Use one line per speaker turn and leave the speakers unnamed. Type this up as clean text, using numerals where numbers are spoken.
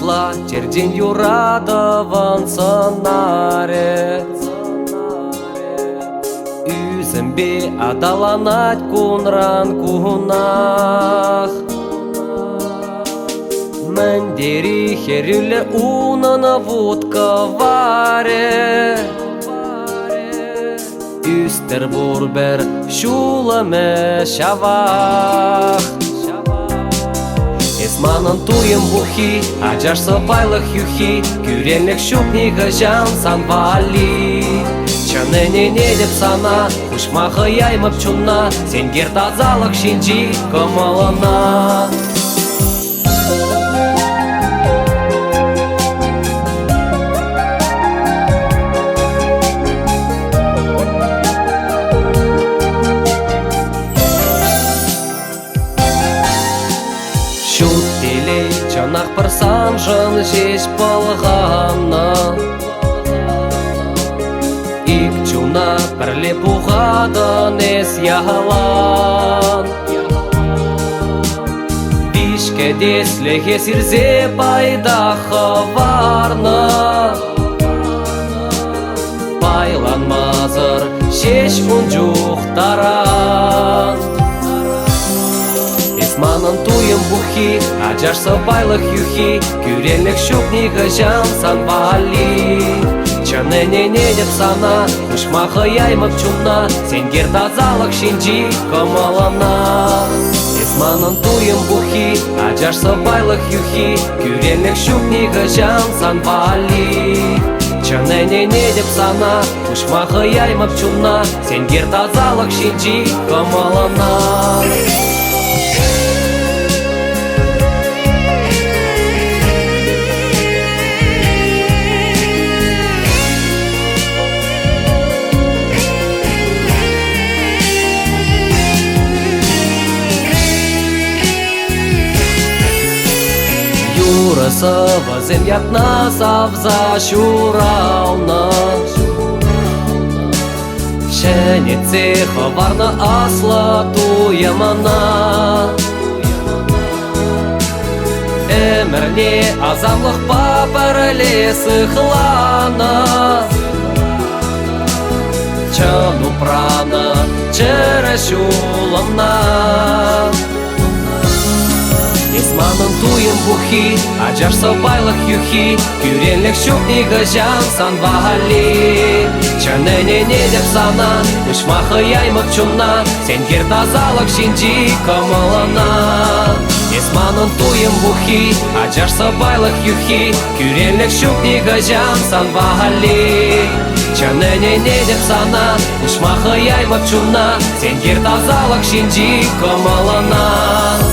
Атла жерден юрадыван сынарец Үзімбе адаланать кунран кунах Мендери херюле унана водка варе Үстер бурбер шуламе шавах Esmanın tuyum buhi, acarsa байлық юхи Күренлік шупниға жан санвали Чанене не деп сана, ұшмағы яймып чунна Сенгер тазалық шинжи көмалына Чанақ бір санжын жеш болғаны Ик чуна бірле бұғадын ес яғалан Бишке деслеге сирзе байдақы варны Байланмазыр шеш ұнжуқтаран Esmanın tuyum buhi, acarsa байлық юхи Күренлік шупниға жан санвали Чанене не деп сана, ұшмағы яймып чунна Сенгер тазалық шинжи көмалына Esmanın tuyum buhi, acarsa байлық юхи Күренлік шупниға жан санвали Чанене не деп сана, ұшмағы яймып чунна Сенгер тазалық шинжи көмалына Юрасы вазем ятна савза шурауна Шәне цеха варна асла туямана Әмірне азамлық папірле сықлана Чану прана чәрі шулымна Esmanın tuyum buhi, acarsa байлық юхи Күренлік шупниға жан санвали Чанене не деп сана, ұшмағы яймып чунна Сенгер тазалық шинжи көмалына Esmanın tuyum buhi, acarsa байлық юхи Күренлік шупниға жан санвали Чанене не деп сана, ұшмағы яймып чунна Сенгер тазалық шинжи көмалына